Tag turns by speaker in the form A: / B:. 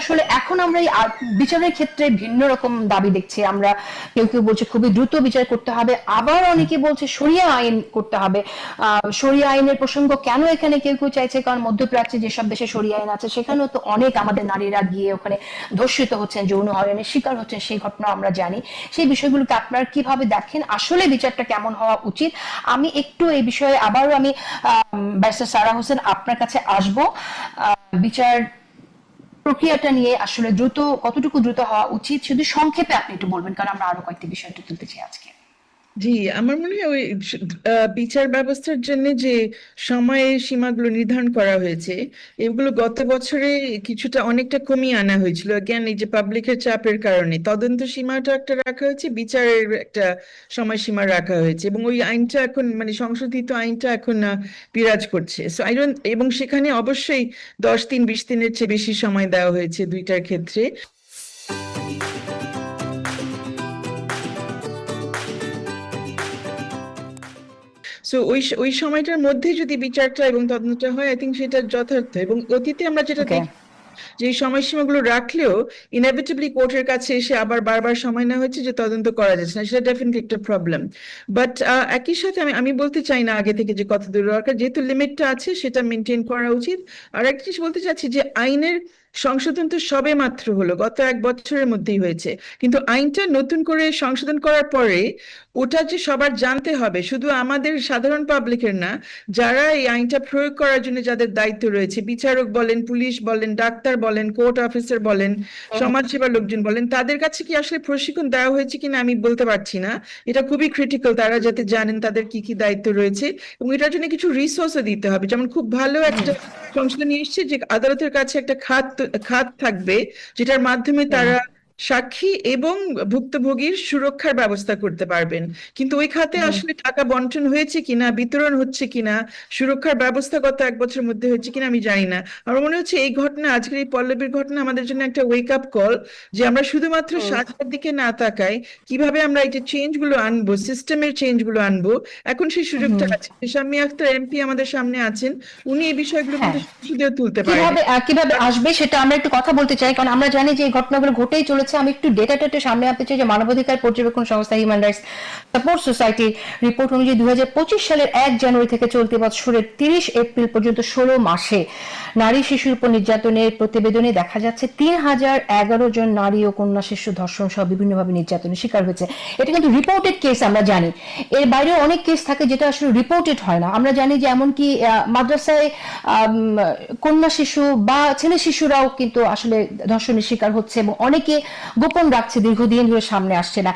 A: আসলে এখন আমরা এই বিচারের ক্ষেত্রে ভিন্ন রকম দাবি দেখছি আমরা। কেউ কেউ বলছে খুবই দ্রুত বিচার করতে হবে, আবার অনেকে বলছে শরিয়া আইন করতে হবে। শরিয়া আইনের প্রসঙ্গ কেন এখানে কেউ কেউ চাইছে, কারণ মধ্যপ্রাচ্যে যেসব দেশে শরিয়া আইন আছে সেখানেও তো অনেক আমাদের নারীরা গিয়ে ওখানে ধর্ষিত হচ্ছেন, যৌন হয়রানির শিকার হচ্ছেন, সেই ঘটনা আমরা জানি। সেই বিষয়গুলোকে আপনারা কিভাবে দেখেন, আসলে বিচারটা কেমন হওয়া উচিত? আমি একটু এই বিষয়ে আবারও আমি ব্যারিস্টার সারা হোসেন আপনার কাছে আসবো। বিচার প্রক্রিয়াটা নিয়ে আসলে কতটুকু দ্রুত হওয়া উচিত শুধু সংক্ষেপে আপনি একটু বলবেন, কারণ আমরা আরো কয়েকটি বিষয় তুলতে চাই আজকে।
B: জি, আমার মনে হয় ওই বিচার ব্যবস্থার জন্য যে সময়ের সীমাগুলো নির্ধারণ করা হয়েছে, এগুলো গত বছরে কিছুটা অনেকটা কমিয়ে আনা হয়েছিল। জ্ঞান এই যে পাবলিকের চাপের কারণে তদন্ত সীমাটা একটা রাখা হয়েছে, বিচারের একটা সময়সীমা রাখা হয়েছে, এবং ওই আইনটা এখন মানে সংশোধিত আইনটা এখন বিরাজ করছে। সো আই ডোন্ট, এবং সেখানে অবশ্যই 10 দিন 20 দিনের চেয়ে বেশি সময় দেওয়া হয়েছে দুইটার ক্ষেত্রে। সো ওই ওই সময়টার মধ্যে যদি বিচারটা এবং তদন্তটা হয়, আই থিঙ্ক সেটা যথার্থ। এবং অতীতে আমরা যেটা
A: ওকে।
B: দেখি যে এই সময়সীমাগুলো রাখলেও ইনএভিটেবলি কোর্টের কাছে এসে আবার বারবার সময় নেওয়া হচ্ছে যে তদন্ত করা যাচ্ছে না, সেটা ডেফিনেটলি একটা প্রবলেম। বাট একই সাথে আমি আমি বলতে চাই না আগে থেকে যে কত দূর দরকার, যেহেতু লিমিটটা আছে সেটা মেনটেন করা উচিত। আর একটা জিনিস বলতে চাচ্ছি যে আইনের সংশোধন তো সবে মাত্র হলো, গত 1 বছরের মধ্যেই হয়েছে, কিন্তু আইনটা নতুন করে সংশোধন করার পরে ওটা যে সবার জানতে হবে, শুধু আমাদের সাধারণ পাবলিকের না, যারা এই আইনটা প্রয়োগ করার জন্য যাদের দায়িত্ব রয়েছে, বিচারক বলেন, পুলিশ বলেন, ডাক্তার বলেন, কোর্ট অফিসার বলেন, সমাজসেবার লোকজন বলেন, তাদের কাছে কি আসলে প্রশিক্ষণ দেওয়া হয়েছে কিনা আমি বলতে পারছি না। এটা খুবই ক্রিটিক্যাল, তারা যাতে জানেন তাদের কি কি দায়িত্ব রয়েছে, এবং এটার জন্য কিছু রিসোর্সও দিতে হবে। যেমন খুব ভালো একটা সংশোধন নিয়ে এসেছে যে আদালতের কাছে একটা খাত থাকবে, যেটার মাধ্যমে তারা সাক্ষী এবং ভুক্তভোগীর সুরক্ষার ব্যবস্থা করতে পারবেন। কিন্তু ওই খাতে আসলে টাকা বন্টন হয়েছে কিনা, বিতরণ হচ্ছে কিনা, সুরক্ষার ব্যবস্থা গত 1 বছরের মধ্যে হচ্ছে কিনা আমি জানি না। আমার মনে হচ্ছে এই ঘটনা, আজকের এই পল্লবীর ঘটনা আমাদের জন্য একটা ওয়েক আপ কল, যে আমরা শুধুমাত্র সাজার দিকে না তাকাই, কিভাবে আমরা এই যে চেঞ্জ গুলো আনবো, সিস্টেমের চেঞ্জ গুলো আনবো, এখন সেই সুযোগটা আছে। শাম্মী আখতার এমপি আমাদের সামনে আছেন, উনি এই বিষয়গুলো
A: হ্যাঁ,
B: কিন্তু সংসদেও তুলতে পারেন।
A: কিভাবে কিভাবে আসবে সেটা আমরা একটু কথা বলতে চাই, কারণ আমরা জানি যে এই ঘটনাগুলো ঘটেই চলেছে। আমি একটু ডেটাটা একটু সামনে আনতে চাই যে মানবাধিকার পর্যবেক্ষণ সংস্থা হিউম্যান রাইটস সাপোর্ট সোসাইটির রিপোর্ট অনুযায়ী 2025 সালের 1 জানুয়ারি থেকে চলতি বছরের 30 এপ্রিল পর্যন্ত 16 মাসে নারী শিশুর উপর নির্যাতনের প্রতিবেদনে দেখা যাচ্ছে 3011 জন নারী ও কন্যা শিশু ধর্ষণ সহ বিভিন্নভাবে নির্যাতনের শিকার হয়েছে। এটা কিন্তু রিপোর্টেড কেস, আমরা জানি। এর বাইরেও অনেক কেস থাকে যেটা আসলে রিপোর্টেড হয় না। আমরা জানি যে এমনকি মাদ্রাসায় কন্যা শিশু বা ছেলে শিশুরাও কিন্তু আসলে ধর্ষণের শিকার হচ্ছে, এবং অনেকে গোপন রাখছে, দীর্ঘদিন ধরে সামনে আসছে না।